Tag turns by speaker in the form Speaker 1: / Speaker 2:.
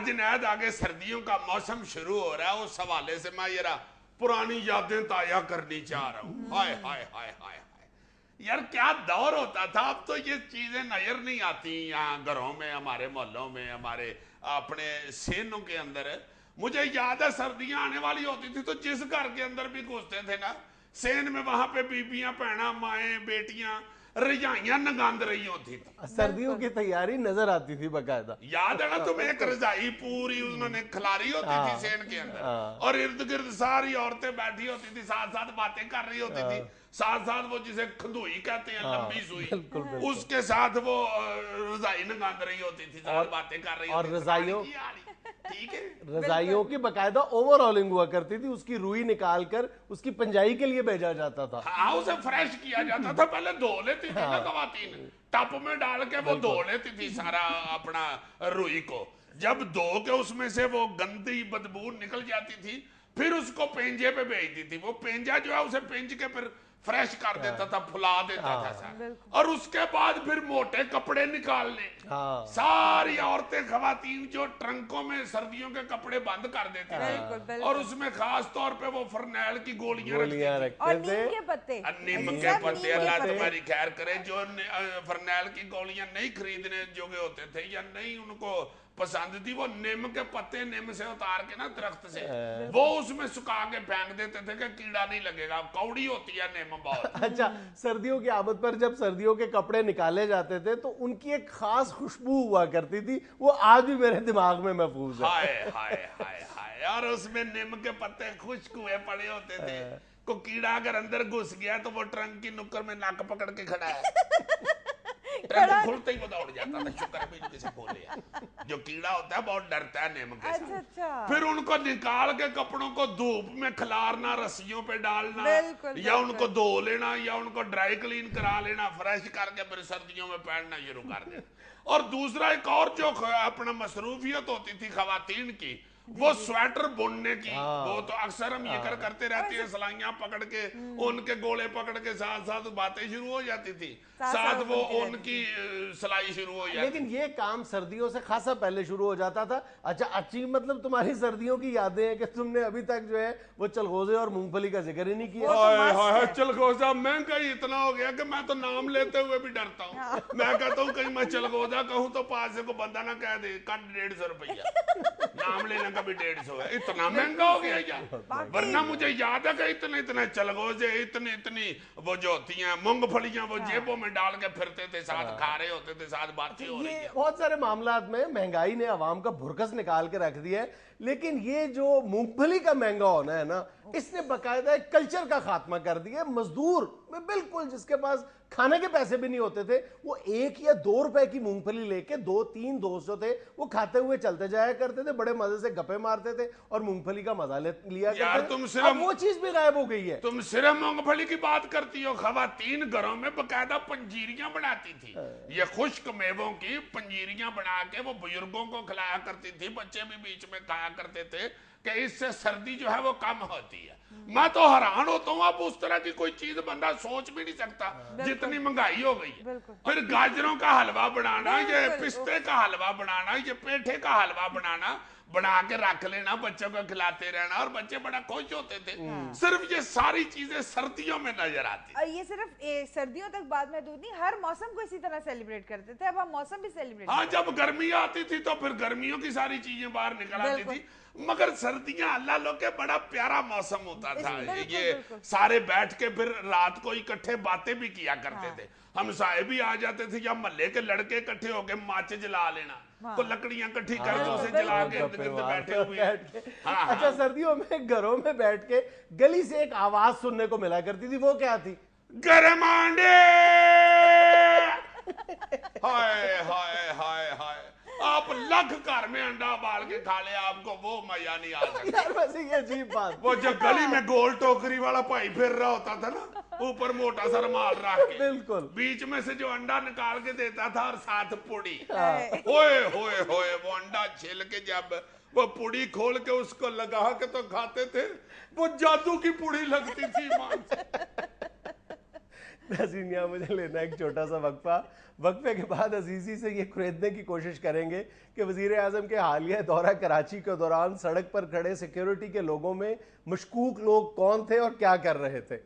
Speaker 1: جنید آگے سردیوں کا موسم شروع ہو رہا ہے، اس حوالے سے میں یہ پرانی یادیں تازہ کرنی چاہ رہا ہوں. ہائے ہائے ہائے ہائے یار کیا دور ہوتا تھا. اب تو یہ چیزیں نظر نہیں آتی یہاں گھروں میں، ہمارے محلوں میں، ہمارے اپنے سینوں کے اندر. مجھے یاد ہے سردیاں آنے والی ہوتی تھی تو جس گھر کے اندر بھی گھستے تھے نا سین میں، وہاں پہ بیبیاں، بہناں، مائیں، بیٹیاں رجائیاں نگاند رہی ہوتی تھی.
Speaker 2: سردیوں کی تیاری نظر آتی تھی باقاعدہ.
Speaker 1: یاد ہے نا تمہیں ایک رضائی پوری انہوں نے کھلاری ہوتی تھی سین کے اندر، اور ارد گرد ساری عورتیں بیٹھی ہوتی تھی، ساتھ ساتھ باتیں کر رہی ہوتی تھی، ساتھ ساتھ وہ جسے کھندوئی کہتے ہیں، لمبی سوئی، اس کے ساتھ وہ رضائی نگاند رہی ہوتی تھی، ساتھ باتیں کر رہی
Speaker 2: اور
Speaker 1: ہوتی تھی.
Speaker 2: رضائیوں کی باقاعدہ اوور ہالنگ ہوا کرتی تھی، اس کی روئی نکال کر اس کی پنجائی کے لیے بھیجا جاتا تھا.
Speaker 1: ہاں اسے فریش کیا جاتا تھا. پہلے دھو لیتی تھی نا خواتین، ٹپ میں ڈال کے وہ دھو لیتی تھی سارا اپنا روئی کو. جب دھو کے اس میں سے وہ گندی بدبو نکل جاتی تھی پھر اس کو پینجے پہ بھیجتی تھی. وہ پینجا جو ہے اسے پینج کے پھر فریش کر دیتا تھا، پھلا دیتا تھا سارا. اور اس کے بعد پھر موٹے کپڑے نکالنے. ساری عورتیں خواتین جو ٹرنکوں میں سردیوں کے کپڑے بند کر دیتے تھے، اور اس میں خاص طور پہ وہ فرنیل کی گولیاں رکھتی تھی،
Speaker 3: اور نیم کے پتے.
Speaker 1: نیم کے پتے. اللہ تمہاری خیر کرے. جو فرنیل کی گولیاں نہیں خریدنے جو ہوتے تھے یا نہیں ان کو پسند تھی، وہ نیم کے پتے نیم سے اتار کے نا درخت سے وہ اس میں سکھا کے پھینک دیتے تھے کہ کیڑا نہیں لگے گا. کوڑی ہوتی ہے نیم بہت.
Speaker 2: اچھا، سردیوں کی آمد پر جب سردیوں کے کپڑے نکالے جاتے تھے تو ان کی ایک خاص خوشبو ہوا کرتی تھی، وہ آج بھی میرے دماغ میں محفوظ ہے.
Speaker 1: ہائے ہائے ہائے ہائے. اور اس میں نیم کے پتے خشک ہوئے پڑے ہوتے تھے. کو کیڑا اگر اندر گھس گیا تو وہ ٹرنک کی نکر میں ناک پکڑ کے کھڑا ہے. ٹرنک کھلتے ہی وہ دوڑ جاتا تھا. شکر بھی کسی کھولے. جو کیڑا ہوتا ہے بہت ڈرتا ہے نیم کے ساتھ. پھر ان کو نکال کے کپڑوں کو دھوپ میں کھلارنا، رسیوں پہ ڈالنا، یا ان کو دھو لینا یا ان کو ڈرائی کلین کرا لینا، فریش کر کے پھر سردیوں میں پہننا شروع کر دینا. اور دوسرا ایک اور جو اپنا مصروفیت ہوتی تھی خواتین کی، وہ سویٹر بننے کی. وہ تو اکثر ہم یہ کرتے رہتے ہیں، سلائیاں پکڑ کے ان کے گولے پکڑ کے ساتھ ساتھ باتیں شروع ہو جاتی تھی، ساتھ وہ ان کی سلائی شروع ہو جاتی.
Speaker 2: لیکن یہ کام سردیوں سے خاصا پہلے شروع ہو جاتا تھا. اچھا اچھی مطلب تمہاری سردیوں کی یادیں ہیں کہ تم نے ابھی تک جو ہے وہ چلغوزے اور مونگ پھلی کا ذکر ہی نہیں کیا.
Speaker 1: چلغوزہ مہنگا ہی اتنا ہو گیا کہ میں تو نام لیتے ہوئے بھی ڈرتا ہوں. میں کہتا ہوں کہیں میں چلغوزہ کہوں تو پاس سے کو بندہ نہ کہہ دے کٹ 150 روپیہ. نام لینا کا بھی 150 ہے. اتنا مہنگا ہو گیا یار. ورنہ مجھے یاد ہے کہ اتنے چلغوزے، اتنی وہ جو ہوتی ہیں مونگ پھلیاں، وہ جیبوں میں ڈال کے پھرتے تھے، ساتھ کھا رہے ہوتے تھے، ساتھ باتیں ہو رہی ہیں.
Speaker 2: بہت سارے معاملات میں مہنگائی نے عوام کا بھرکس نکال کے رکھ دیا ہے. لیکن یہ جو مونگ پھلی کا مہنگا ہونا ہے نا، اس نے باقاعدہ ایک کلچر کا خاتمہ کر دیا. مزدور میں بالکل جس کے پاس کھانے کے پیسے بھی نہیں ہوتے تھے، وہ 1 یا 2 روپے کی مونگ پھلی لے کے 2-3 دوست جو تھے وہ کھاتے ہوئے چلتے جایا کرتے تھے، بڑے مزے سے گپے مارتے تھے اور مونگ پھلی کا مزہ لیا کرتے تھے. اب وہ چیز بھی غائب ہو گئی ہے.
Speaker 1: تم صرف مونگ پھلی کی بات کرتی ہو. خواتین گھروں میں باقاعدہ پنجیریاں بناتی تھی. یہ خشک میووں کی پنجیریاں بنا کے وہ بزرگوں کو کھلایا کرتی تھی. بچے بھی بیچ میں کھایا کرتے تھے کہ اس سے سردی جو ہے وہ کم ہوتی ہے. میں تو حیران ہوتا ہوں، اب اس طرح کی کوئی چیز بندہ سوچ بھی نہیں سکتا جتنی مہنگائی ہو گئی ہے. پھر گاجروں کا حلوہ بنانا، یہ پستے کا حلوہ بنانا، یہ پیٹھے کا حلوہ بنا کے رکھ لینا، بچوں کو کھلاتے رہنا، اور بچے بڑا خوش ہوتے تھے. صرف یہ ساری چیزیں سردیوں میں نظر آتی.
Speaker 3: اور یہ صرف سردیوں تک بات محدود نہیں، ہر موسم کو اسی طرح سیلیبریٹ کرتے تھے. اب ہم موسم بھی سیلیبریٹ.
Speaker 1: ہاں، جب گرمی آتی تھی تو پھر گرمیوں کی ساری چیزیں باہر نکل آتی تھی. مگر سردیاں اللہ لو کے بڑا پیارا موسم ہوتا تھا. یہ سارے بیٹھ کے پھر رات کو اکٹھے باتیں بھی کیا کرتے تھے. ہمسائے بھی آ جاتے تھے، یا محلے کے لڑکے اکٹھے ہو کے ماچے جلا لینا، تو لکڑیاں کٹھی کر کے اسے جلا کے ارد گرد بیٹھے ہوئے.
Speaker 2: اچھا، سردیوں میں گھروں میں بیٹھ کے گلی سے ایک آواز سننے کو ملا کرتی تھی، وہ کیا تھی؟
Speaker 1: گرمانڈے. ہائے ہائے ہائے ہائے. آپ لاکھ گھر میں انڈا بال کے کھا لے، آپ کو وہ مزہ نہیں آ سکتا.
Speaker 2: یار ویسے یہ عجیب بات.
Speaker 1: وہ جو گلی میں گول ٹوکری والا بھائی پھر رہا ہوتا تھا نا، اوپر موٹا سا رومال رکھ کے،
Speaker 2: بالکل
Speaker 1: بیچ میں سے جو انڈا نکال کے دیتا تھا اور ساتھ پوڑی. ہوئے ہوئے ہوئے. وہ انڈا چھیل کے جب وہ پوڑی کھول کے اس کو لگا کے تو کھاتے تھے، وہ جادو کی پوڑی لگتی تھی.
Speaker 2: ناظرین یہاں مجھے لینا ایک چھوٹا سا وقفہ. وقفے کے بعد عزیزی سے یہ خریدنے کی کوشش کریں گے کہ وزیر اعظم کے حالیہ دورہ کراچی کے دوران سڑک پر کھڑے سیکیورٹی کے لوگوں میں مشکوک لوگ کون تھے اور کیا کر رہے تھے.